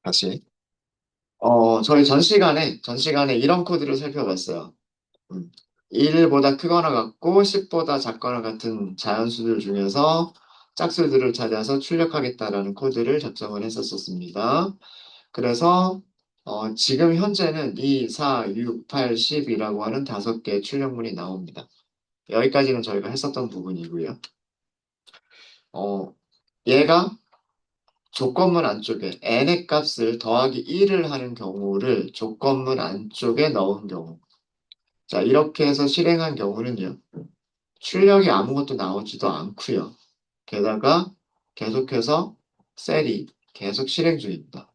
다시. 저희 전 시간에 이런 코드를 살펴봤어요. 음. 1보다 크거나 같고 10보다 작거나 같은 자연수들 중에서 짝수들을 찾아서 출력하겠다라는 코드를 작성을 했었습니다. 그래서 지금 현재는 2, 4, 6, 8, 10이라고 하는 5개의 출력문이 나옵니다. 여기까지는 저희가 했었던 부분이고요. 어, 얘가 조건문 안쪽에 n의 값을 더하기 1을 하는 경우를 조건문 안쪽에 넣은 경우. 자, 이렇게 해서 실행한 경우는요. 출력이 아무것도 나오지도 않고요. 게다가 계속해서 셀이 계속 실행 중입니다.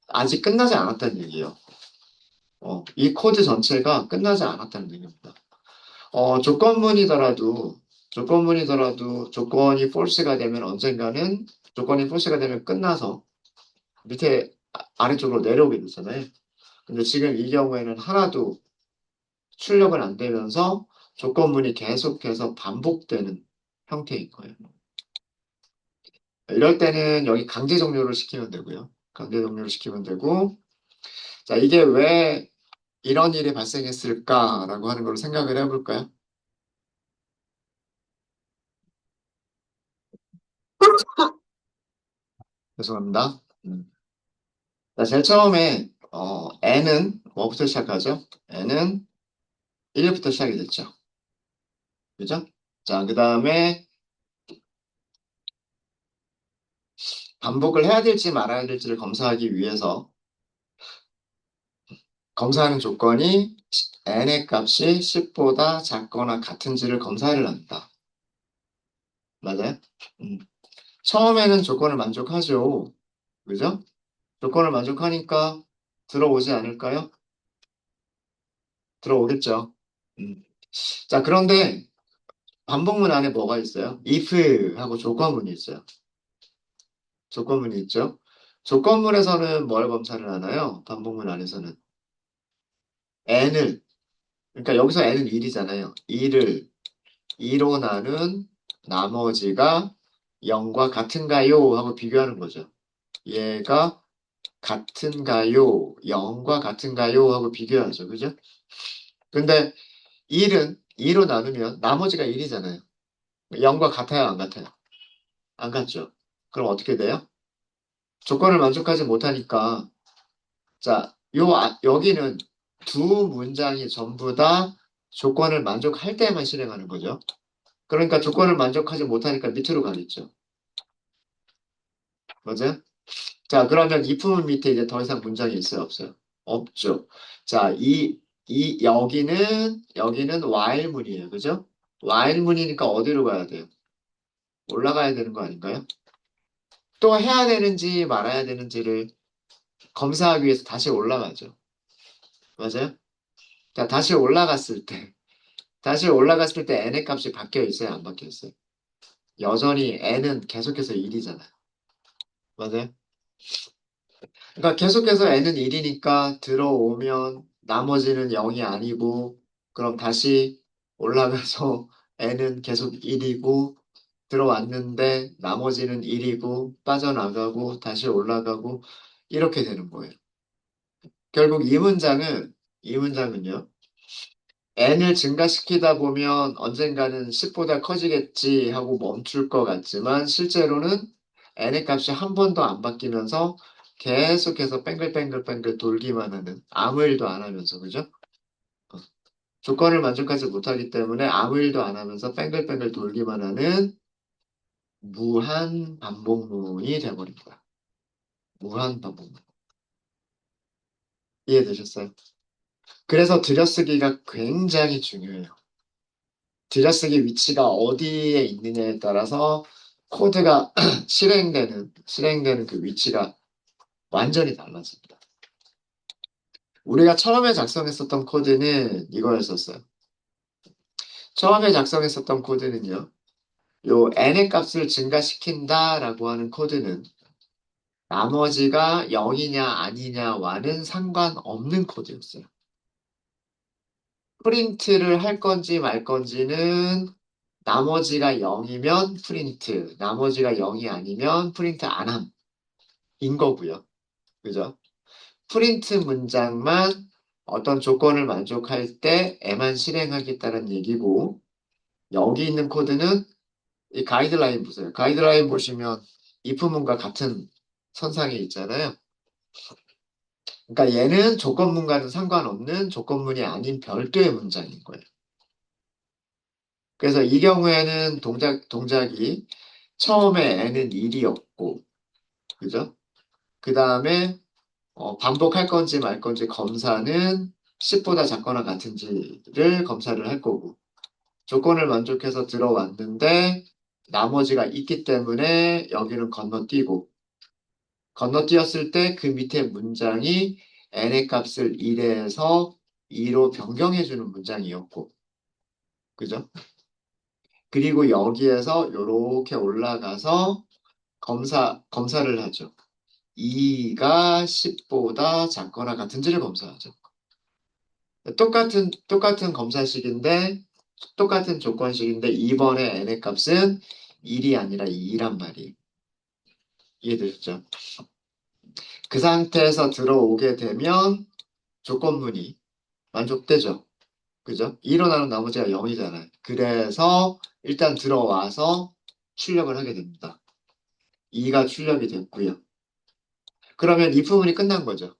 아직 끝나지 않았다는 얘기예요. 이 코드 전체가 끝나지 않았다는 얘기입니다. 조건문이더라도 조건이 false가 되면 언젠가는 조건이 false가 되면 끝나서 밑에 아래쪽으로 내려오게 되잖아요. 근데 지금 이 경우에는 하나도 출력은 안 되면서 조건문이 계속해서 반복되는 형태인 거예요. 이럴 때는 여기 강제 종료를 시키면 되고요. 강제 종료를 시키면 되고, 자, 이게 왜 이런 일이 발생했을까라고 하는 걸 생각을 해볼까요? 죄송합니다. 자, 제일 처음에, n은 뭐부터 시작하죠? n은 1부터 시작이 됐죠. 그죠? 자, 그 다음에 반복을 해야 될지 말아야 될지를 검사하기 위해서 검사하는 조건이 n의 값이 10보다 작거나 같은지를 검사를 한다. 맞아요? 음. 처음에는 조건을 만족하죠. 그죠? 조건을 만족하니까 들어오지 않을까요? 들어오겠죠. 음. 자, 그런데 반복문 안에 뭐가 있어요? if 하고 조건문이 있어요. 조건문이 있죠. 조건문에서는 뭘 검사를 하나요? 반복문 안에서는 n을, 그러니까 여기서 n은 1이잖아요. 1을 2로 나눈 나머지가 0과 같은가요? 하고 비교하는 거죠. 얘가 같은가요? 0과 같은가요? 하고 비교하죠. 그죠? 근데 1은 2로 나누면 나머지가 1이잖아요. 0과 같아요? 안 같아요? 안 같죠? 그럼 어떻게 돼요? 조건을 만족하지 못하니까 자, 여기는 두 문장이 전부 다 조건을 만족할 때만 실행하는 거죠. 그러니까 조건을 만족하지 못하니까 밑으로 가겠죠. 맞아요? 자, 그러면 이 부분 밑에 이제 더 이상 문장이 있어요? 없어요? 없죠. 자, 여기는 while문이에요. 그죠? while문이니까 어디로 가야 돼요? 올라가야 되는 거 아닌가요? 또 해야 되는지 말아야 되는지를 검사하기 위해서 다시 올라가죠. 맞아요? 자, 다시 올라갔을 때 n의 값이 바뀌어 있어요? 안 바뀌어 있어요? 여전히 n은 계속해서 1이잖아요. 맞아요? 그러니까 계속해서 n은 1이니까 들어오면 나머지는 0이 아니고 그럼 다시 올라가서 n은 계속 1이고 들어왔는데 나머지는 1이고 빠져나가고 다시 올라가고 이렇게 되는 거예요. 결국 이 문장은요. n을 증가시키다 보면 언젠가는 10보다 커지겠지 하고 멈출 것 같지만 실제로는 n의 값이 한 번도 안 바뀌면서 계속해서 뱅글뱅글뱅글 돌기만 하는 아무 일도 안 하면서 그죠? 어, 조건을 만족하지 못하기 때문에 아무 일도 안 하면서 뱅글뱅글 돌기만 하는 무한 반복문이 돼버린 거야. 무한 반복문. 이해되셨어요? 그래서 들여쓰기가 굉장히 중요해요. 들여쓰기 위치가 어디에 있느냐에 따라서 코드가 실행되는 그 위치가 완전히 달라집니다. 우리가 처음에 작성했었던 코드는 이거였었어요. 처음에 작성했었던 코드는요, 요 n의 값을 증가시킨다라고 하는 코드는 나머지가 0이냐 아니냐와는 상관없는 코드였어요. 프린트를 할 건지 말 건지는 나머지가 0이면 프린트, 나머지가 0이 아니면 프린트 안 함. 인 거고요. 그죠? 프린트 문장만 어떤 조건을 만족할 때 에만 실행하겠다는 얘기고, 여기 있는 코드는 이 가이드라인 보세요. 가이드라인 보시면 if문과 같은 선상에 있잖아요. 그러니까 얘는 조건문과는 상관없는 조건문이 아닌 별도의 문장인 거예요. 그래서 이 경우에는 동작이 처음에 n은 1이었고, 그죠? 그 다음에 반복할 건지 말 건지 검사는 10보다 작거나 같은지를 검사를 할 거고, 조건을 만족해서 들어왔는데 나머지가 있기 때문에 여기는 건너뛰고, 건너뛰었을 때 그 밑에 문장이 n의 값을 1에서 2로 변경해주는 문장이었고, 그죠? 그리고 여기에서 이렇게 올라가서 검사를 하죠. 2가 10보다 작거나 같은지를 검사하죠. 똑같은 검사식인데, 똑같은 조건식인데, 이번에 n의 값은 1이 아니라 2란 말이에요. 이해되셨죠? 그 상태에서 들어오게 되면 조건문이 만족되죠. 그죠? 2로 나눈 나머지가 0이잖아요. 그래서 일단 들어와서 출력을 하게 됩니다. 2가 출력이 됐고요. 그러면 이 부분이 끝난 거죠.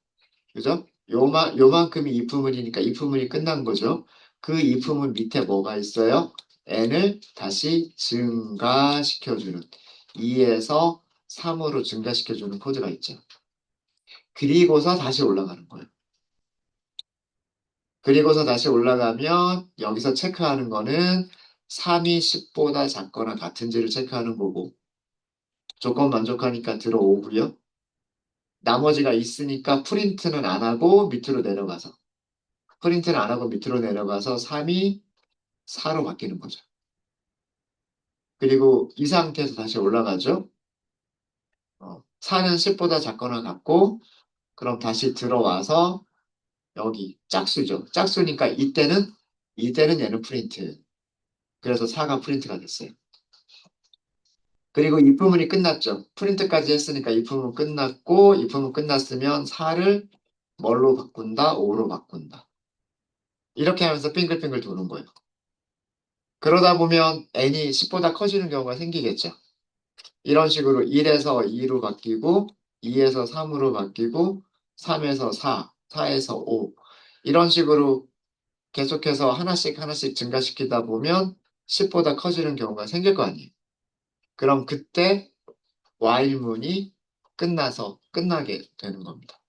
그죠? 요만큼이 이 부분이니까 이 부분이 끝난 거죠. 그 이 부분 밑에 뭐가 있어요? n을 다시 증가시켜주는 2에서 3으로 증가시켜주는 코드가 있죠. 그리고서 다시 올라가는 거예요. 그리고서 다시 올라가면 여기서 체크하는 거는 3이 10보다 작거나 같은지를 체크하는 거고 조건 만족하니까 들어오고요. 나머지가 있으니까 프린트는 안 하고 밑으로 내려가서 프린트는 안 하고 밑으로 내려가서 3이 4로 바뀌는 거죠. 그리고 이 상태에서 다시 올라가죠. 4는 10보다 작거나 같고 그럼 다시 들어와서 여기 짝수죠. 짝수니까 이때는 얘는 프린트. 그래서 4가 프린트가 됐어요. 그리고 이 부분이 끝났죠. 프린트까지 했으니까 이 부분 끝났고 이 부분 끝났으면 4를 뭘로 바꾼다? 5로 바꾼다. 이렇게 하면서 빙글빙글 도는 거예요. 그러다 보면 n이 10보다 커지는 경우가 생기겠죠. 이런 식으로 1에서 2로 바뀌고 2에서 3으로 바뀌고 3에서 4, 4에서 5 이런 식으로 계속해서 하나씩 하나씩 증가시키다 보면 10보다 커지는 경우가 생길 거 아니에요. 그럼 그때 while문이 끝나서 끝나게 되는 겁니다.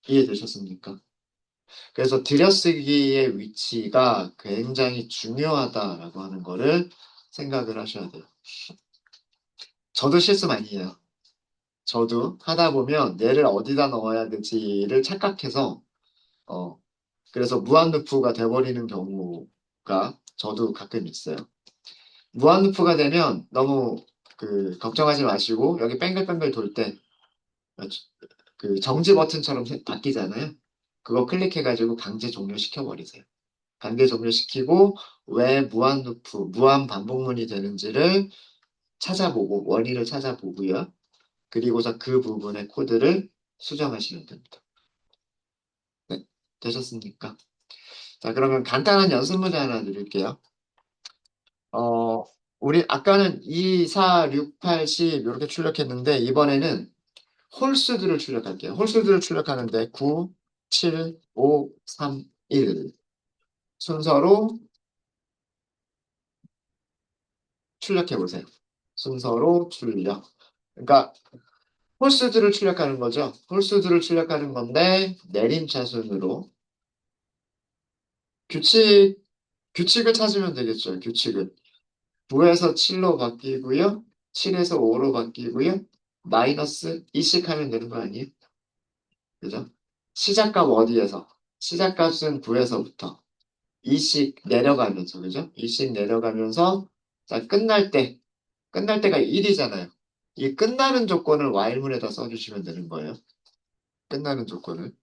이해되셨습니까? 그래서 들여쓰기의 위치가 굉장히 중요하다라고 하는 거를 생각을 하셔야 돼요. 저도 실수 많이 해요. 저도 하다 보면 얘를 어디다 넣어야 될지를 착각해서 어 그래서 무한루프가 돼버리는 경우가 저도 가끔 있어요. 무한루프가 되면 너무 걱정하지 마시고 여기 뱅글뱅글 돌 때 정지 버튼처럼 바뀌잖아요. 그거 클릭해가지고 강제 종료시켜 버리세요. 강제 종료시키고 왜 무한 반복문이 되는지를 찾아보고 원인을 찾아보고요. 그리고서 그 부분의 코드를 수정하시면 됩니다. 네, 되셨습니까? 자, 그러면 간단한 연습 문제 하나 드릴게요. 어, 우리 아까는 2, 4, 6, 8, 10 이렇게 출력했는데 이번에는 홀수들을 출력할게요. 홀수들을 출력하는데 9, 7, 5, 3, 1 순서로 출력해 보세요. 순서로 출력. 그러니까 홀수들을 출력하는 거죠. 홀수들을 출력하는 건데 내림차순으로 규칙 규칙을 찾으면 되겠죠. 규칙을 9에서 7로 바뀌고요. 7에서 5로 바뀌고요. 마이너스 2씩 하면 되는 거 아니에요? 그죠? 시작값 어디에서? 시작값은 9에서부터 2씩 내려가면서 그죠? 2씩 내려가면서 자 끝날 때가 1이잖아요. 이 끝나는 조건을 while문에다 써주시면 되는 거예요. 끝나는 조건을.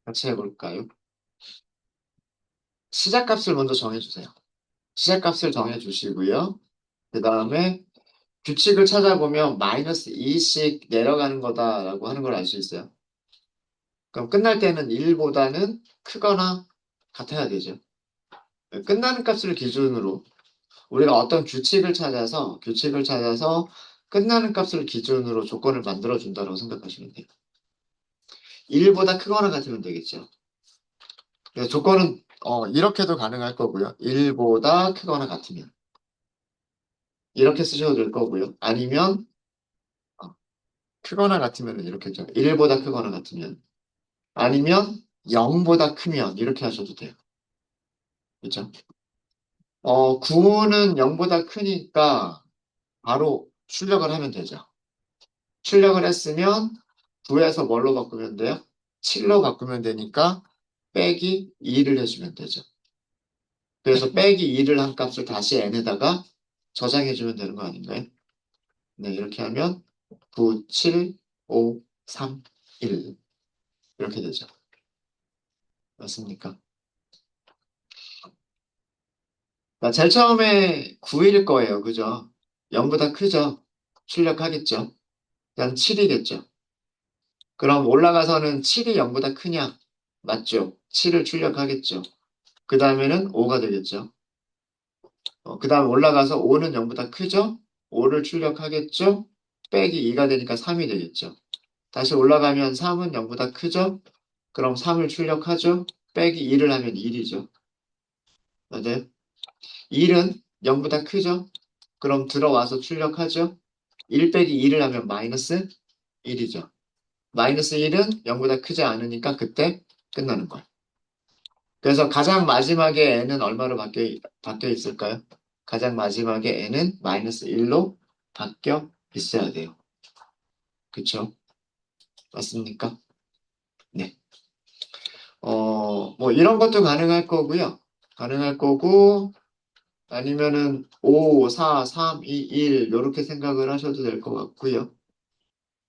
같이 해볼까요? 시작값을 먼저 정해주세요. 시작값을 정해주시고요. 그 다음에 규칙을 찾아보면 마이너스 2씩 내려가는 거다라고 하는 걸 알 수 있어요. 그럼 끝날 때는 1보다는 크거나 같아야 되죠. 끝나는 값을 기준으로 우리가 어떤 규칙을 찾아서 끝나는 값을 기준으로 조건을 만들어 준다고 생각하시면 돼요. 1보다 크거나 같으면 되겠죠. 그래서 조건은 이렇게도 가능할 거고요. 1보다 크거나 같으면 이렇게 쓰셔도 될 거고요. 아니면 어, 크거나 같으면 이렇게죠. 1보다 크거나 같으면 아니면 0보다 크면 이렇게 하셔도 돼요. 그렇죠? 9는 0보다 크니까 바로 출력을 하면 되죠. 출력을 했으면 9에서 뭘로 바꾸면 돼요? 7로 바꾸면 되니까 빼기 2를 해주면 되죠. 그래서 빼기 2를 한 값을 다시 n에다가 저장해주면 되는 거 아닌가요? 네, 이렇게 하면 9, 7, 5, 3, 1 이렇게 되죠. 맞습니까? 제일 처음에 9일 거예요. 그죠? 0보다 크죠? 출력하겠죠? 그냥 7이겠죠? 그럼 올라가서는 7이 0보다 크냐? 맞죠? 7을 출력하겠죠? 그 다음에는 5가 되겠죠? 그 다음 올라가서 5는 0보다 크죠? 5를 출력하겠죠? 빼기 2가 되니까 3이 되겠죠? 다시 올라가면 3은 0보다 크죠? 그럼 3을 출력하죠? 빼기 2를 하면 1이죠. 맞아요? 1은 0보다 크죠? 그럼 들어와서 출력하죠? 1 빼기 2를 하면 마이너스 1이죠. 마이너스 1은 0보다 크지 않으니까 그때 끝나는 거예요. 그래서 가장 마지막에 n은 얼마로 바뀌어 있을까요? 가장 마지막에 n은 마이너스 1로 바뀌어 있어야 돼요. 그쵸? 맞습니까? 네. 뭐 이런 것도 가능할 거고요. 가능할 거고 아니면은 5, 4, 3, 2, 1 이렇게 생각을 하셔도 될 것 같고요.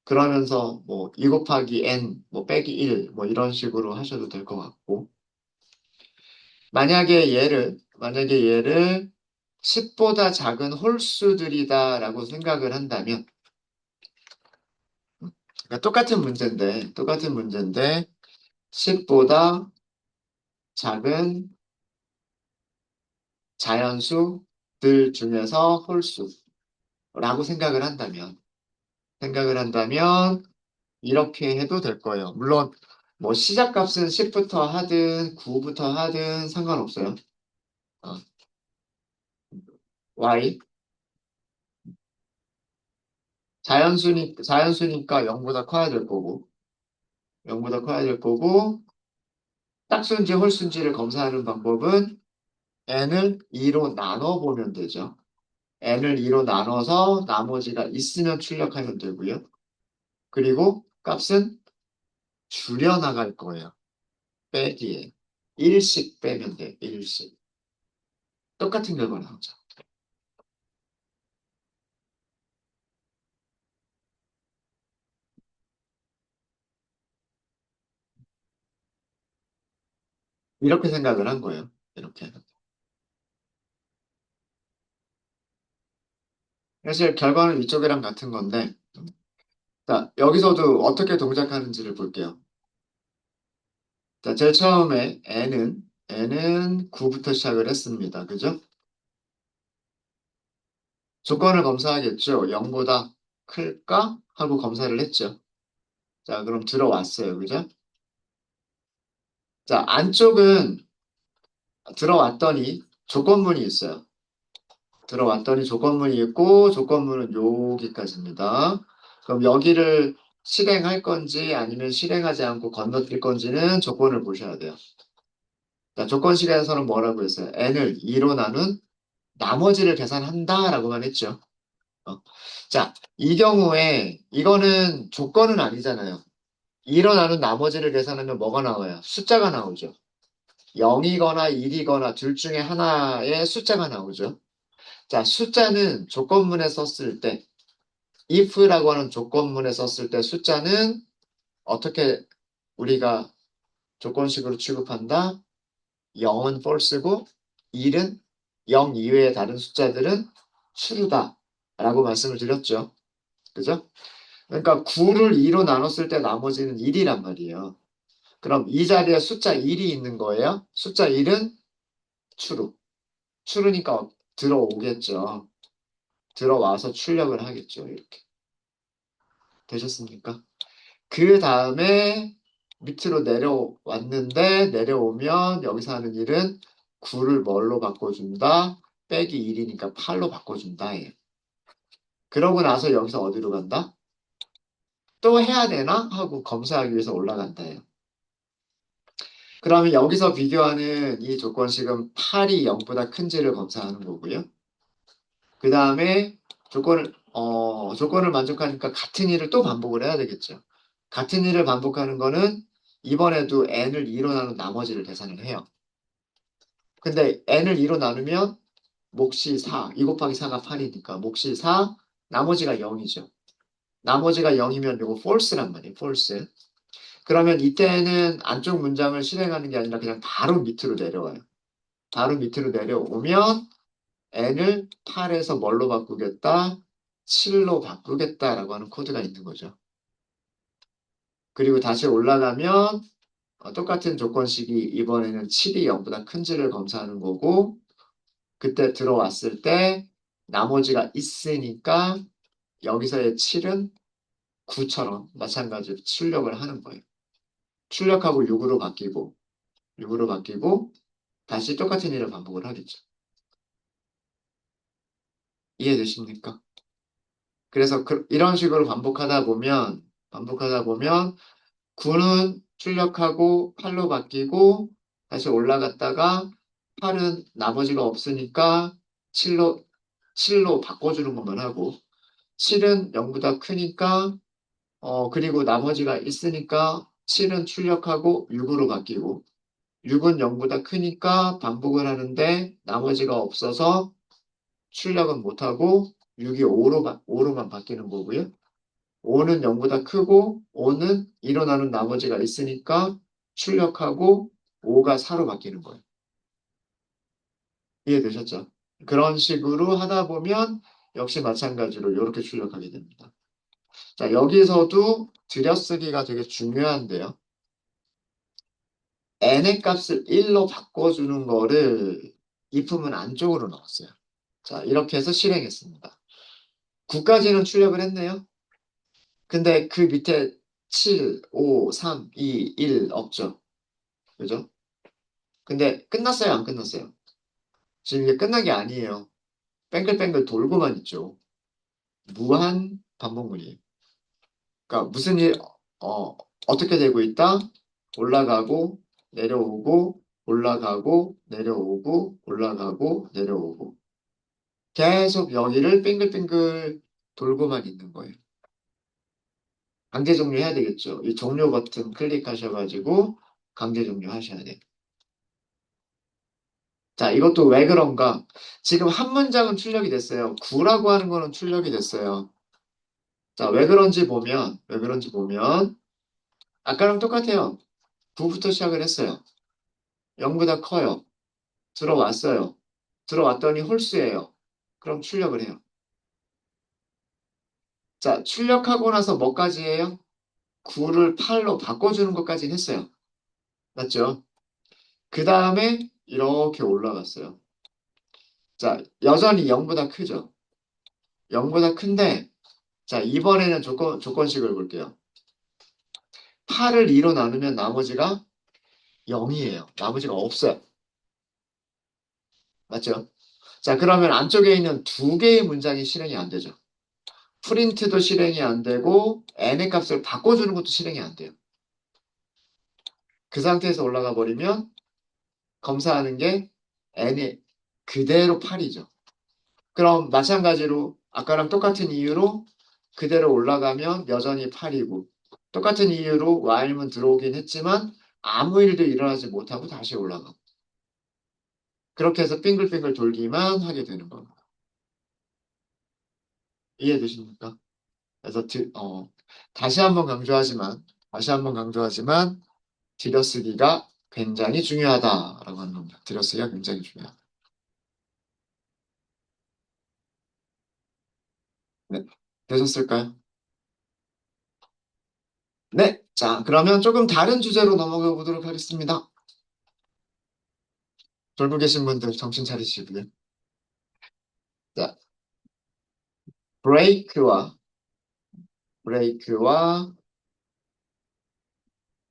그러면서 뭐 2 곱하기 n, 뭐 빼기 1, 뭐 이런 식으로 하셔도 될 것 같고 만약에 얘를 10보다 작은 홀수들이다라고 생각을 한다면 그러니까 똑같은 문제인데 10보다 작은 자연수들 중에서 홀수라고 생각을 한다면 이렇게 해도 될 거예요. 물론 뭐 시작값은 10부터 하든 9부터 하든 상관없어요. 어, y 자연수니까 0보다 커야 될 거고 0보다 커야 될 거고 짝수인지 홀수인지를 검사하는 방법은 n을 2로 나눠보면 되죠. n을 2로 나눠서 나머지가 있으면 출력하면 되고요. 그리고 값은 줄여나갈 거예요. 빼기에 1씩 빼면 돼. 1씩. 똑같은 결과 나오죠. 이렇게 생각을 한 거예요. 이렇게. 사실 결과는 이쪽이랑 같은 건데 자, 여기서도 어떻게 동작하는지를 볼게요. 자, 제일 처음에 n은 9부터 시작을 했습니다. 그죠? 조건을 검사하겠죠. 0보다 클까? 하고 검사를 했죠. 자, 그럼 들어왔어요. 그죠? 자, 안쪽은 들어왔더니 조건문이 있어요. 들어왔더니 조건문이 있고 조건문은 여기까지입니다. 그럼 여기를 실행할 건지 아니면 실행하지 않고 건너뛸 건지는 조건을 보셔야 돼요. 자, 조건식에서는 뭐라고 했어요? n을 2로 나눈 나머지를 계산한다라고만 했죠. 어. 자, 이 경우에 이거는 조건은 아니잖아요. 2로 나눈 나머지를 계산하면 뭐가 나와요? 숫자가 나오죠. 0이거나 1이거나 둘 중에 하나의 숫자가 나오죠. 자, 숫자는 조건문에 썼을 때, if라고 하는 조건문에 썼을 때 숫자는 어떻게 우리가 조건식으로 취급한다. 0은 false고 1은 0 이외의 다른 숫자들은 true다. 라고 말씀을 드렸죠. 그죠? 그러니까 9를 2로 나눴을 때 나머지는 1이란 말이에요. 그럼 이 자리에 숫자 1이 있는 거예요. 숫자 1은 true. true니까 들어오겠죠. 들어와서 출력을 하겠죠. 이렇게. 되셨습니까? 그 다음에 밑으로 내려왔는데 내려오면 여기서 하는 일은 9를 뭘로 바꿔준다? 빼기 1이니까 8로 바꿔준다. 예. 그러고 나서 여기서 어디로 간다? 또 해야 되나? 하고 검사하기 위해서 올라간다. 예. 그러면 여기서 비교하는 이 조건식은 8이 0보다 큰지를 검사하는 거고요. 그 다음에 조건을 만족하니까 같은 일을 또 반복을 해야 되겠죠. 같은 일을 반복하는 거는 이번에도 n을 2로 나눈 나머지를 계산을 해요. 근데 n을 2로 나누면 몫이 4, 2 곱하기 4가 8이니까 몫이 4, 나머지가 0이죠. 나머지가 0이면 이거 false란 말이에요. false. 그러면 이때는 안쪽 문장을 실행하는 게 아니라 그냥 바로 밑으로 내려와요. 바로 밑으로 내려오면 n을 8에서 뭘로 바꾸겠다? 7로 바꾸겠다라고 하는 코드가 있는 거죠. 그리고 다시 올라가면 똑같은 조건식이 이번에는 7이 0보다 큰지를 검사하는 거고 그때 들어왔을 때 나머지가 있으니까 여기서의 7은 9처럼 마찬가지로 출력을 하는 거예요. 출력하고 6으로 바뀌고 다시 똑같은 일을 반복을 하겠죠. 이해되십니까? 그래서 이런 식으로 반복하다 보면 9는 출력하고 8로 바뀌고 다시 올라갔다가 8은 나머지가 없으니까 7로 바꿔주는 것만 하고 7은 0보다 크니까 그리고 나머지가 있으니까 7은 출력하고 6으로 바뀌고 6은 0보다 크니까 반복을 하는데 나머지가 없어서 출력은 못하고 6이 5로만 바뀌는 거고요. 5는 0보다 크고 5는 일어나는 나머지가 있으니까 출력하고 5가 4로 바뀌는 거예요. 이해되셨죠? 그런 식으로 하다 보면 역시 마찬가지로 이렇게 출력하게 됩니다. 자, 여기서도 들여쓰기가 되게 중요한데요. n의 값을 1로 바꿔주는 거를 if문 안쪽으로 넣었어요. 자, 이렇게 해서 실행했습니다. 9까지는 출력을 했네요. 근데 그 밑에 7, 5, 3, 2, 1 없죠. 그죠? 근데 끝났어요, 안 끝났어요? 지금 이게 끝난 게 아니에요. 뺑글뺑글 돌고만 있죠. 무한 반복문이에요. 그러니까 무슨 어떻게 되고 있다? 올라가고, 내려오고, 올라가고, 내려오고, 올라가고, 내려오고. 계속 여기를 빙글빙글 돌고만 있는 거예요. 강제 종료해야 되겠죠. 이 종료 버튼 클릭하셔가지고 강제 종료하셔야 돼요. 자, 이것도 왜 그런가? 지금 한 문장은 출력이 됐어요. 9라고 하는 거는 출력이 됐어요. 자, 왜 그런지 보면, 아까랑 똑같아요. 9부터 시작을 했어요. 0보다 커요. 들어왔어요. 들어왔더니 홀수예요. 그럼 출력을 해요. 자, 출력하고 나서 뭐까지 해요? 9를 8로 바꿔주는 것까지 했어요. 맞죠? 그 다음에 이렇게 올라갔어요. 자, 여전히 0보다 크죠? 0보다 큰데, 자, 이번에는 조건식을 볼게요. 8을 2로 나누면 나머지가 0이에요. 나머지가 없어요. 맞죠? 자, 그러면 안쪽에 있는 두 개의 문장이 실행이 안 되죠. 프린트도 실행이 안 되고 n의 값을 바꿔주는 것도 실행이 안 돼요. 그 상태에서 올라가 버리면 검사하는 게 n이 그대로 8이죠. 그럼 마찬가지로 아까랑 똑같은 이유로 그대로 올라가면 여전히 8이고 똑같은 이유로 while문 들어오긴 했지만 아무 일도 일어나지 못하고 다시 올라가고 그렇게 해서 빙글빙글 돌기만 하게 되는 겁니다. 이해되십니까? 그래서 다시 한번 강조하지만 들여쓰기가 굉장히 중요하다라고 하는 겁니다. 들여쓰기가 굉장히 중요하다. 네. 되셨을까요? 네. 자, 그러면 조금 다른 주제로 넘어가 보도록 하겠습니다. 졸고 계신 분들 정신 차리시고요. 자, 브레이크와 브레이크와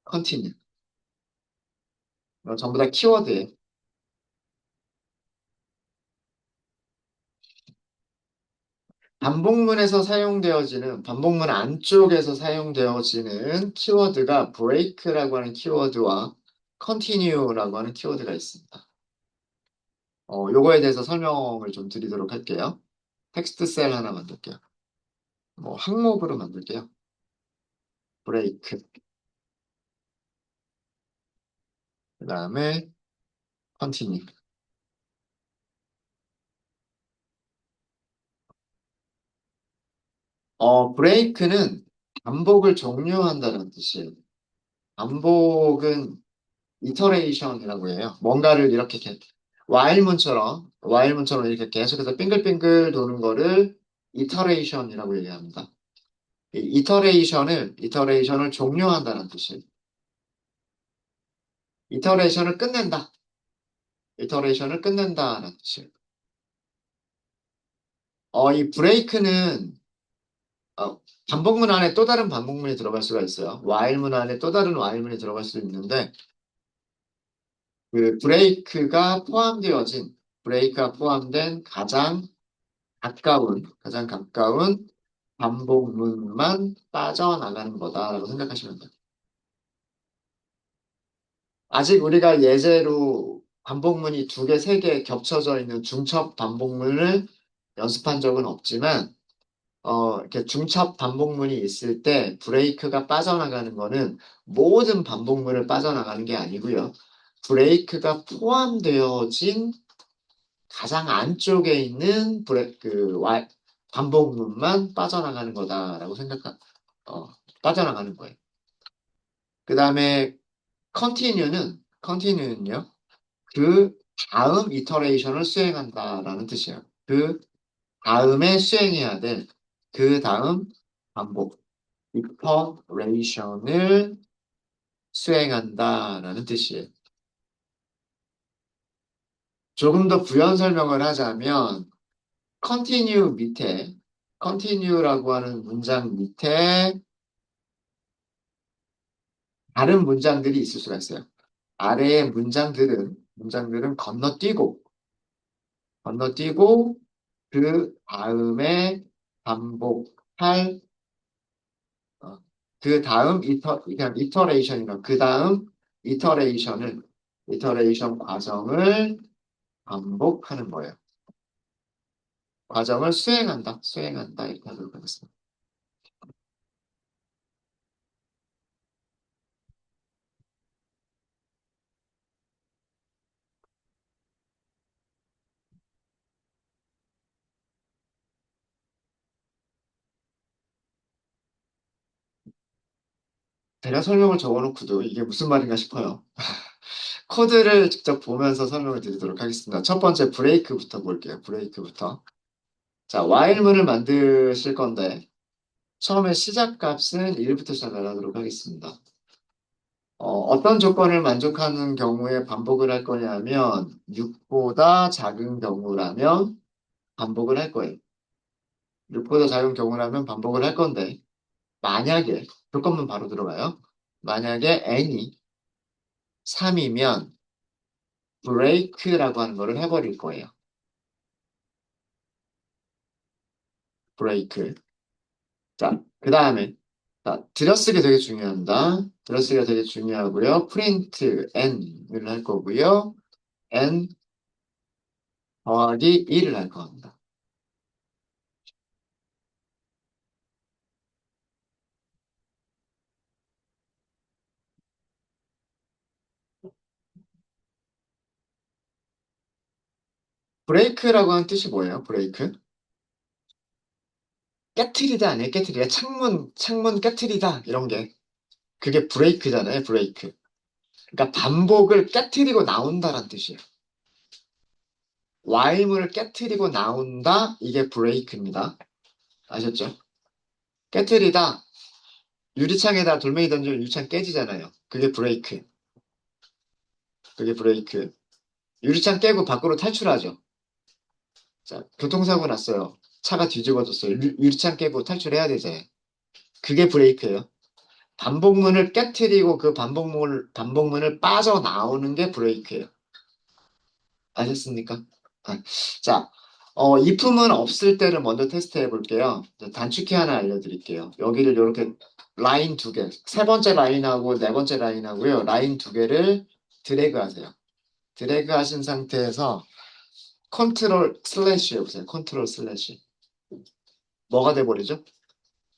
컨티뉴. 전부 다 키워드예요. 반복문 안쪽에서 사용되어지는 키워드가 break라고 하는 키워드와 continue라고 하는 키워드가 있습니다. 요거에 대해서 설명을 좀 드리도록 할게요. 텍스트 셀 하나 만들게요. 뭐 항목으로 만들게요. break. 그 다음에 continue. break는 반복을 종료한다는 뜻이에요. 반복은 이터레이션이라고 해요. 뭔가를 이렇게 while문처럼 이렇게 계속해서 빙글빙글 도는 거를 이터레이션이라고 얘기합니다. 이 이터레이션을 종료한다는 뜻이에요. 이터레이션을 끝낸다. 이터레이션을 끝낸다는 뜻이에요. 이 브레이크는 어, 반복문 안에 또 다른 반복문이 들어갈 수가 있어요. while문 안에 또 다른 while문이 들어갈 수 있는데 그 브레이크가 포함된 가장 가까운 반복문만 빠져나가는 거다라고 생각하시면 돼요. 아직 우리가 예제로 반복문이 두 개, 세 개 겹쳐져 있는 중첩 반복문을 연습한 적은 없지만, 이렇게 중첩 반복문이 있을 때 브레이크가 빠져나가는 거는 모든 반복문을 빠져나가는 게 아니고요. 브레이크가 포함되어진 가장 안쪽에 있는 반복문만 빠져나가는 거다라고 어, 빠져나가는 거예요. 그 다음에 컨티뉴는요, 그 다음 이터레이션을 수행한다라는 뜻이에요. 그 다음에 수행해야 될 그 다음 반복, 이터레이션을 수행한다라는 뜻이에요. 조금 더 부연 설명을 하자면, continue라고 하는 문장 밑에 다른 문장들이 있을 수가 있어요. 아래의 문장들은 건너뛰고, 그 다음에 반복할, 어, 그 다음 그냥 이터레이션이나 그 다음 이터레이션 과정을 반복하는 거예요. 과정을 수행한다, 이렇게 하도록 하겠습니다. 제가 설명을 적어놓고도 이게 무슨 말인가 싶어요. 코드를 직접 보면서 설명을 드리도록 하겠습니다. 첫 번째 브레이크부터 볼게요. 브레이크부터. 자, while문을 만드실 건데 처음에 시작값은 1부터 시작하도록 하겠습니다. 어떤 조건을 만족하는 경우에 반복을 할 거냐면 6보다 작은 경우라면 반복을 할 거예요. 6보다 작은 경우라면 반복을 할 건데 만약에 조건만 바로 들어가요. 만약에 n이 3이면 브레이크라고 하는 거를 해버릴 거예요. 브레이크. 자, 그 다음에 자, 들여쓰기 되게 중요합니다. 들여쓰기가 되게 중요하고요. 프린트 n을 할 거고요. n 더하기 1을 할 겁니다. 브레이크라고 하는 뜻이 뭐예요? 브레이크? 깨트리다 아니에요? 깨트리다. 창문 깨트리다. 이런 게. 그게 브레이크잖아요. 브레이크. 그러니까 반복을 깨트리고 나온다란 뜻이에요. while문을 깨트리고 나온다. 이게 브레이크입니다. 아셨죠? 깨트리다. 유리창에다 돌멩이 던지면 유리창 깨지잖아요. 그게 브레이크. 그게 브레이크. 유리창 깨고 밖으로 탈출하죠. 자, 교통사고 났어요. 차가 뒤집어졌어요. 유리창 깨고 탈출해야 되잖아요. 그게 브레이크예요. 반복문을 깨트리고 그 반복문을 빠져나오는 게 브레이크예요. 아셨습니까? 아, 자, if은 없을 때를 먼저 테스트 해볼게요. 단축키 하나 알려드릴게요. 여기를 이렇게 라인 두 개, 세 번째 라인하고 네 번째 라인하고요. 라인 두 개를 드래그 하세요. 드래그 하신 상태에서 컨트롤 슬래시 해보세요. 컨트롤 슬래시. 뭐가 돼버리죠?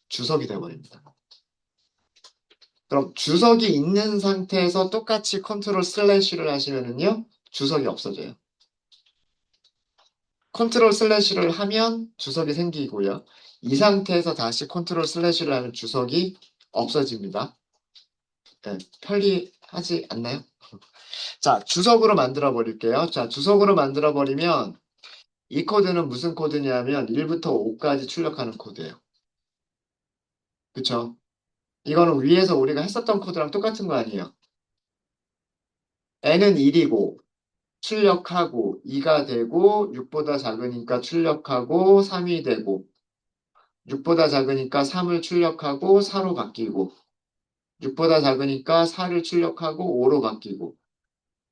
주석이 돼버립니다. 그럼 주석이 있는 상태에서 똑같이 컨트롤 슬래시를 하시면은요, 주석이 없어져요. 컨트롤 슬래시를 하면 주석이 생기고요. 이 상태에서 다시 컨트롤 슬래시를 하면 주석이 없어집니다. 네, 편리하지 않나요? 자, 주석으로 만들어 버릴게요. 자, 주석으로 만들어 버리면 이 코드는 무슨 코드냐면 1부터 5까지 출력하는 코드예요. 그쵸? 이거는 위에서 우리가 했었던 코드랑 똑같은 거 아니에요? n은 1이고 출력하고 2가 되고 6보다 작으니까 출력하고 3이 되고 6보다 작으니까 3을 출력하고 4로 바뀌고 6보다 작으니까 4를 출력하고 5로 바뀌고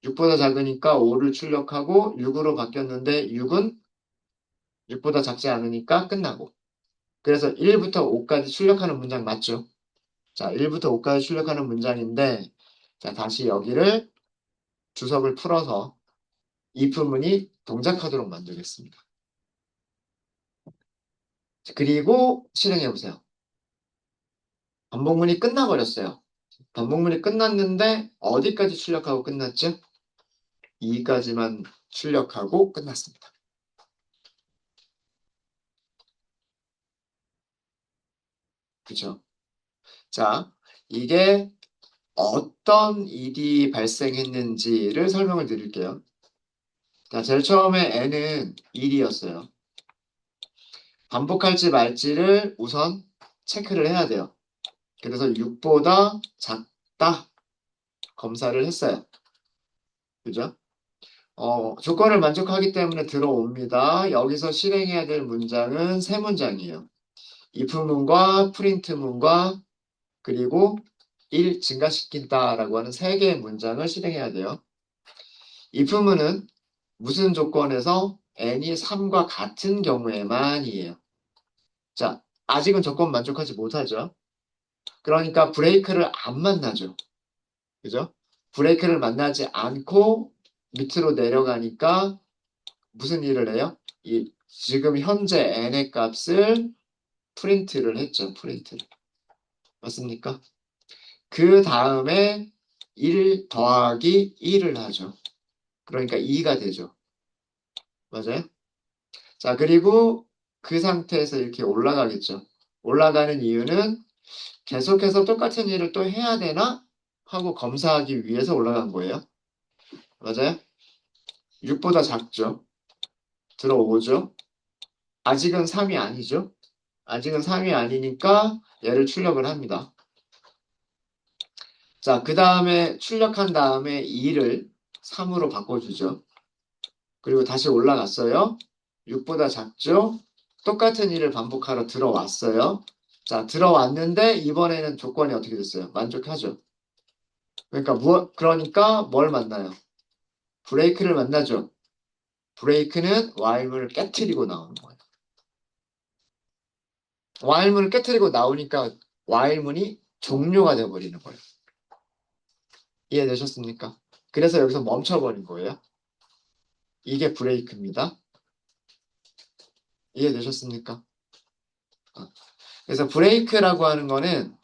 6보다 작으니까 5를 출력하고 6으로 바뀌었는데 6은 6보다 작지 않으니까 끝나고 그래서 1부터 5까지 출력하는 문장 맞죠? 자, 1부터 5까지 출력하는 문장인데 자, 다시 여기를 주석을 풀어서 if문이 동작하도록 만들겠습니다. 그리고 실행해 보세요. 반복문이 끝나버렸어요. 반복문이 끝났는데 어디까지 출력하고 끝났죠? 2까지만 출력하고 끝났습니다. 그죠? 자, 이게 어떤 일이 발생했는지를 설명을 드릴게요. 자, 제일 처음에 n은 1이었어요. 반복할지 말지를 우선 체크를 해야 돼요. 그래서 6보다 작다 검사를 했어요. 그죠? 조건을 만족하기 때문에 들어옵니다. 여기서 실행해야 될 문장은 세 문장이에요. if문과 print문과 그리고 1 증가시킨다라고 하는 세 개의 문장을 실행해야 돼요. if문은 무슨 조건에서 n이 3과 같은 경우에만이에요. 자, 아직은 조건 만족하지 못하죠. 그러니까 브레이크를 안 만나죠. 그죠? 브레이크를 만나지 않고 밑으로 내려가니까 무슨 일을 해요? 지금 현재 n의 값을 프린트를 했죠. 프린트를. 맞습니까? 그 다음에 1 더하기 1을 하죠. 그러니까 2가 되죠. 맞아요? 자, 그리고 그 상태에서 이렇게 올라가겠죠. 올라가는 이유는 계속해서 똑같은 일을 또 해야 되나? 하고 검사하기 위해서 올라간 거예요. 맞아요? 6보다 작죠. 들어오죠. 아직은 3이 아니죠. 아직은 3이 아니니까 얘를 출력을 합니다. 자, 그 다음에 출력한 다음에 2를 3으로 바꿔주죠. 그리고 다시 올라갔어요. 6보다 작죠? 똑같은 일을 반복하러 들어왔어요. 자, 들어왔는데 이번에는 조건이 어떻게 됐어요? 만족하죠. 그러니까 뭘 만나요? 브레이크를 만나죠. 브레이크는 while문을 깨트리고 나오는 거예요. while문을 깨트리고 나오니까 while문이 종료가 되어버리는 거예요. 이해되셨습니까? 그래서 여기서 멈춰버린 거예요. 이게 브레이크입니다. 이해되셨습니까? 어. 그래서 브레이크라고 하는 거는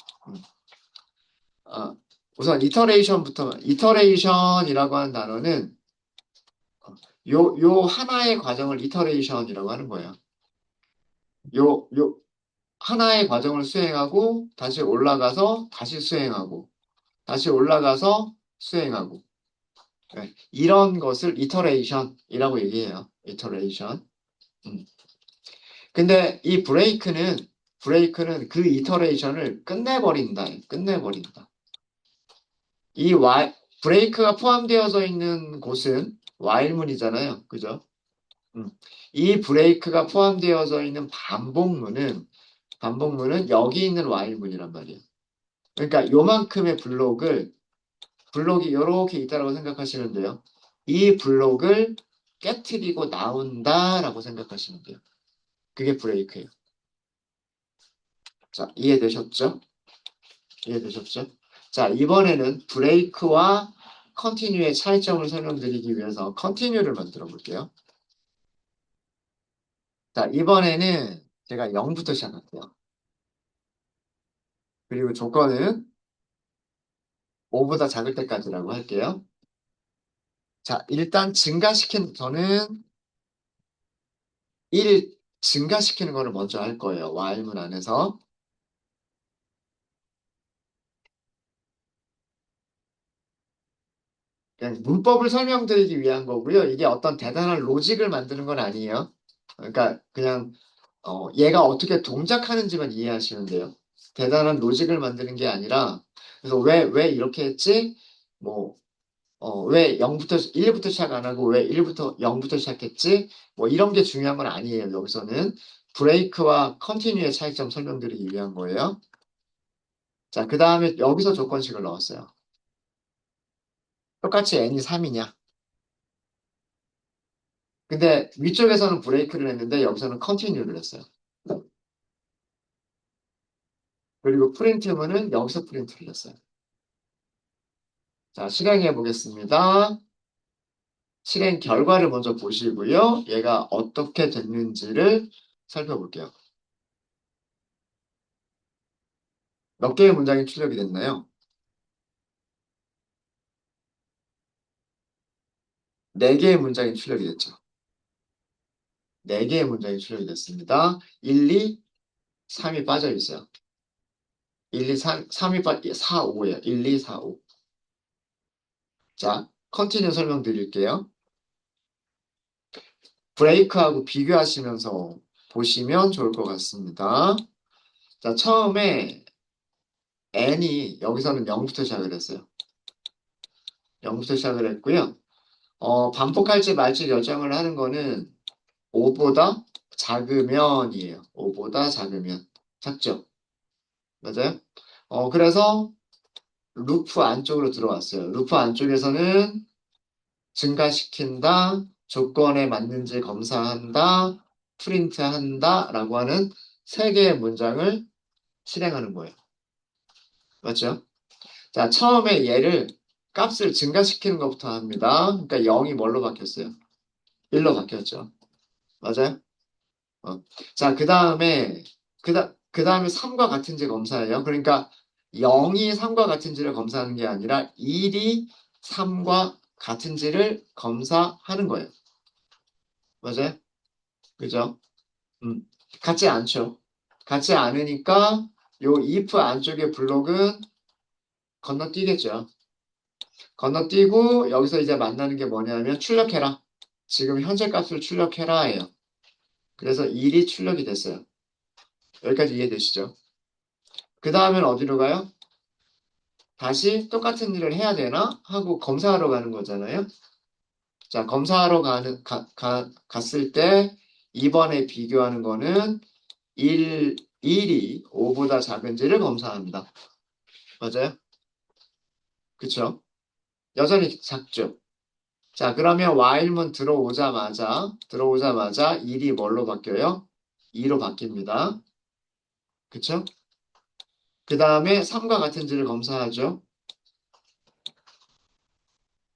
어, 우선 이터레이션이라고 하는 단어는 요 하나의 과정을 이터레이션이라고 하는 거예요. 요 하나의 과정을 수행하고 다시 올라가서 다시 수행하고 다시 올라가서 수행하고. 네, 이런 것을 이터레이션이라고 얘기해요. 이터레이션. 음. 근데 이 브레이크는 그 이터레이션을 끝내버린다. 끝내버린다. 이 브레이크가 포함되어져 있는 곳은 while문이잖아요. 그죠? 음. 이 브레이크가 포함되어져 있는 반복문은 여기 있는 while문이란 말이에요. 그러니까 요만큼의 블록이 이렇게 있다라고 생각하시면 돼요. 이 블록을 깨트리고 나온다라고 생각하시면 돼요. 그게 브레이크예요. 자, 이해되셨죠? 이해되셨죠? 자, 이번에는 브레이크와 컨티뉴의 차이점을 설명드리기 위해서 컨티뉴를 만들어 볼게요. 자, 이번에는 제가 0부터 시작할게요. 그리고 조건은 5보다 작을 때까지라고 할게요. 자, 일단 저는 1 증가시키는 거를 먼저 할 거예요. while문 안에서. 그냥 문법을 설명드리기 위한 거고요. 이게 어떤 대단한 로직을 만드는 건 아니에요. 그러니까 그냥 얘가 어떻게 동작하는지만 이해하시면 돼요. 대단한 로직을 만드는 게 아니라 그래서 왜 이렇게 했지? 뭐 왜 0부터 1부터 시작 안 하고 왜 1부터 0부터 시작했지? 뭐 이런 게 중요한 건 아니에요. 여기서는 브레이크와 컨티뉴의 차이점 설명드리기 위한 거예요. 자, 그 다음에 여기서 조건식을 넣었어요. 똑같이 n이 3이냐? 근데 위쪽에서는 브레이크를 했는데 여기서는 컨티뉴를 했어요. 그리고 프린트문은 여기서 프린트를 했어요. 자, 실행해 보겠습니다. 실행 결과를 먼저 보시고요. 얘가 어떻게 됐는지를 살펴볼게요. 몇 개의 문장이 출력이 됐나요? 4개의 문장이 출력이 됐죠. 4개의 문장이 출력이 됐습니다. 1, 2, 3이 빠져 있어요. 1, 2, 3이 4, 5예요. 1, 2, 4, 5. 자, 컨티뉴 설명드릴게요. 브레이크하고 비교하시면서 보시면 좋을 것 같습니다. 자, 처음에 n이 여기서는 0부터 시작을 했어요. 0부터 시작을 했고요. 반복할지 말지 결정을 하는 거는 5보다 작으면이에요. 5보다 작으면. 작죠? 맞아요? 그래서 루프 안쪽으로 들어왔어요. 루프 안쪽에서는 증가시킨다, 조건에 맞는지 검사한다, 프린트한다 라고 하는 3개의 문장을 실행하는 거예요. 맞죠? 자, 처음에 얘를 값을 증가시키는 것부터 합니다. 그러니까 0이 뭘로 바뀌었어요? 1로 바뀌었죠. 맞아요? 자, 그 다음에 3과 같은지 검사해요. 그러니까 0이 3과 같은지를 검사하는 게 아니라 1이 3과 같은지를 검사하는 거예요. 맞아요? 그죠? 음, 같지 않죠. 같지 않으니까 요 if 안쪽의 블록은 건너뛰겠죠. 건너뛰고 여기서 이제 만나는 게 뭐냐면 출력해라. 지금 현재 값을 출력해라예요. 그래서 1이 출력이 됐어요. 여기까지 이해되시죠? 그 다음엔 어디로 가요? 다시 똑같은 일을 해야 되나? 하고 검사하러 가는 거잖아요. 자, 검사하러 갔을 때 이번에 비교하는 거는 1이 5보다 작은지를 검사합니다. 맞아요? 그쵸? 여전히 작죠? 자, 그러면 while문 들어오자마자 1이 뭘로 바뀌어요? 2로 바뀝니다. 그쵸? 그 다음에 3과 같은지를 검사하죠.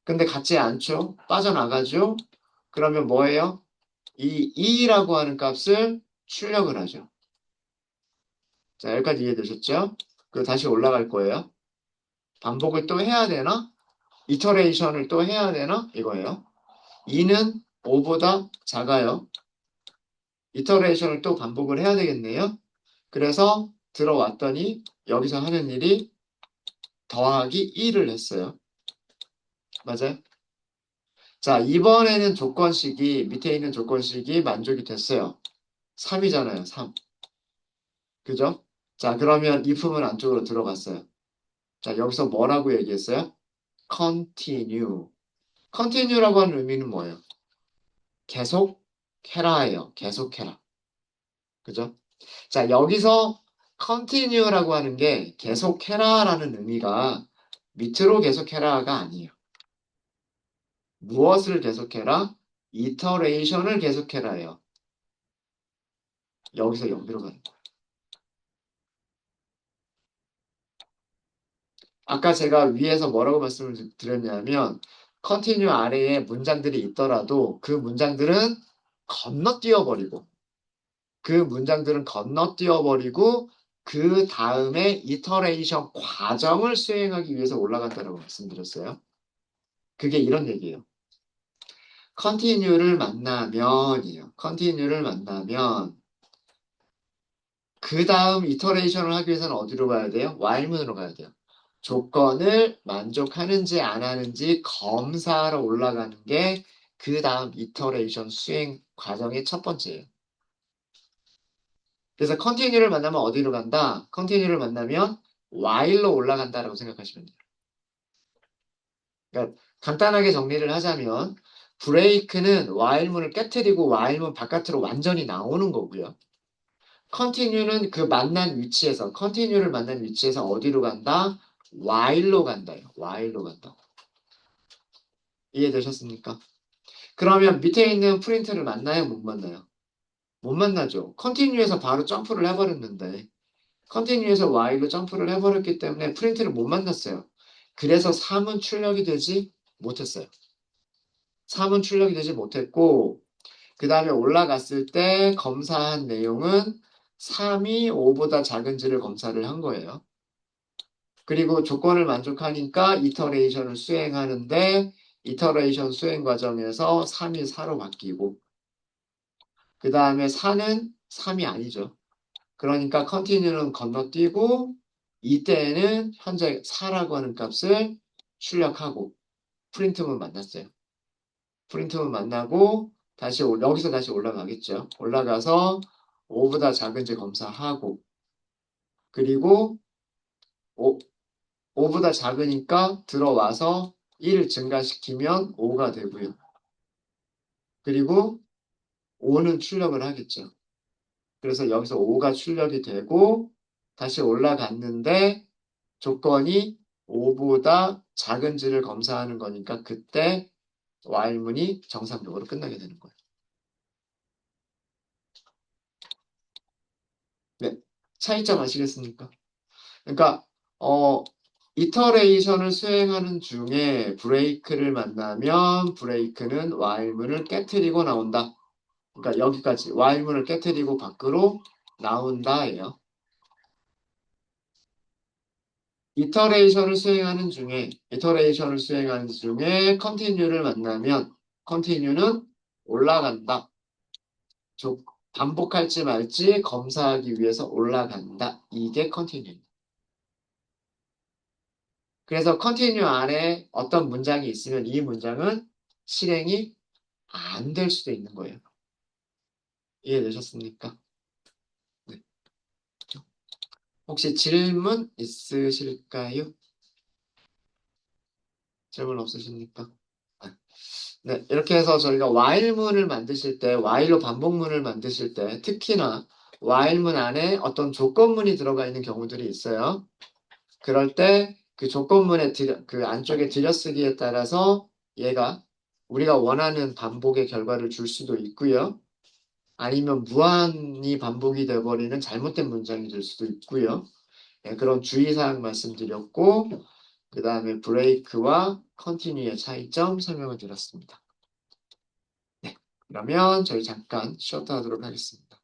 근데 같지 않죠? 빠져나가죠? 그러면 뭐예요? 이 2라고 하는 값을 출력을 하죠. 자, 여기까지 이해되셨죠? 그리고 다시 올라갈 거예요. 반복을 또 해야 되나? 이터레이션을 또 해야 되나? 이거예요. 2는 5보다 작아요. 이터레이션을 또 반복을 해야 되겠네요. 그래서 들어왔더니 여기서 하는 일이 더하기 1을 했어요. 맞아요? 자, 이번에는 조건식이, 밑에 있는 조건식이 만족이 됐어요. 3이잖아요, 3. 그죠? 자, 그러면 if는 안쪽으로 들어갔어요. 자, 여기서 뭐라고 얘기했어요? continue. continue라고 하는 의미는 뭐예요? 계속해라예요. 계속해라. 그죠? 자, 여기서 continue라고 하는 게 계속해라라는 의미가 밑으로 계속해라가 아니에요. 무엇을 계속해라? iteration을 계속해라예요. 여기서 여기로 가는 거예요. 아까 제가 위에서 뭐라고 말씀을 드렸냐면 continue 아래에 문장들이 있더라도 그 문장들은 건너뛰어버리고 그 문장들은 건너뛰어버리고 그 다음에 이터레이션 과정을 수행하기 위해서 올라간다고 말씀드렸어요. 그게 이런 얘기예요. continue를 만나면이에요. continue를 만나면 그 다음 이터레이션을 하기 위해서는 어디로 가야 돼요? while문으로 가야 돼요. 조건을 만족하는지 안 하는지 검사하러 올라가는 게 그 다음 이터레이션 수행 과정의 첫 번째예요. 그래서 continue를 만나면 어디로 간다? continue를 만나면 while로 올라간다라고 생각하시면 돼요. 그러니까 간단하게 정리를 하자면 브레이크는 while문을 깨트리고 while문 바깥으로 완전히 나오는 거고요. continue는 그 만난 위치에서 continue를 만난 위치에서 어디로 간다? while로 간다요. while로 간다. 이해되셨습니까? 그러면 밑에 있는 프린트를 만나요? 못 만나요? 못 만나죠. continue에서 바로 점프를 해버렸는데 컨티뉴에서 Y로 점프를 해버렸기 때문에 프린트를 못 만났어요. 그래서 3은 출력이 되지 못했어요. 3은 출력이 되지 못했고 그 다음에 올라갔을 때 검사한 내용은 3이 5보다 작은지를 검사를 한 거예요. 그리고 조건을 만족하니까 이터레이션을 수행하는데 이터레이션 수행 과정에서 3이 4로 바뀌고 그 다음에 4는 3이 아니죠. 그러니까 컨티뉴는 건너뛰고 이때에는 현재 4라고 하는 값을 출력하고 프린트문 만났어요. 프린트문 만나고 여기서 다시 올라가겠죠. 올라가서 5보다 작은지 검사하고 그리고 5, 보다 작으니까 들어와서 1을 증가시키면 5가 되고요. 그리고 5는 출력을 하겠죠. 그래서 여기서 5가 출력이 되고 다시 올라갔는데 조건이 5보다 작은지를 검사하는 거니까 그때 while문이 정상적으로 끝나게 되는 거예요. 네, 차이점 아시겠습니까? 그러니까 이터레이션을 수행하는 중에 브레이크를 만나면 브레이크는 while문을 깨트리고 나온다. 그러니까 여기까지 while문을 깨트리고 밖으로 나온다예요. 이터레이션을 수행하는 중에 컨티뉴를 만나면 컨티뉴는 올라간다. 반복할지 말지 검사하기 위해서 올라간다. 이게 컨티뉴. 그래서 컨티뉴 안에 어떤 문장이 있으면 이 문장은 실행이 안 될 수도 있는 거예요. 이해되셨습니까? 네. 혹시 질문 있으실까요? 질문 없으십니까? 아, 네, 이렇게 해서 저희가 while문을 만드실 때, while로 반복문을 만드실 때, 특히나 while문 안에 어떤 조건문이 들어가 있는 경우들이 있어요. 그럴 때 그 조건문의 그 안쪽에 들여쓰기에 따라서 얘가 우리가 원하는 반복의 결과를 줄 수도 있고요. 아니면 무한히 반복이 돼버리는 잘못된 문장이 될 수도 있고요. 네, 그런 주의사항 말씀드렸고 그 다음에 브레이크와 컨티뉴의 차이점 설명을 드렸습니다. 네, 그러면 저희 잠깐 쉬었다 하도록 하겠습니다.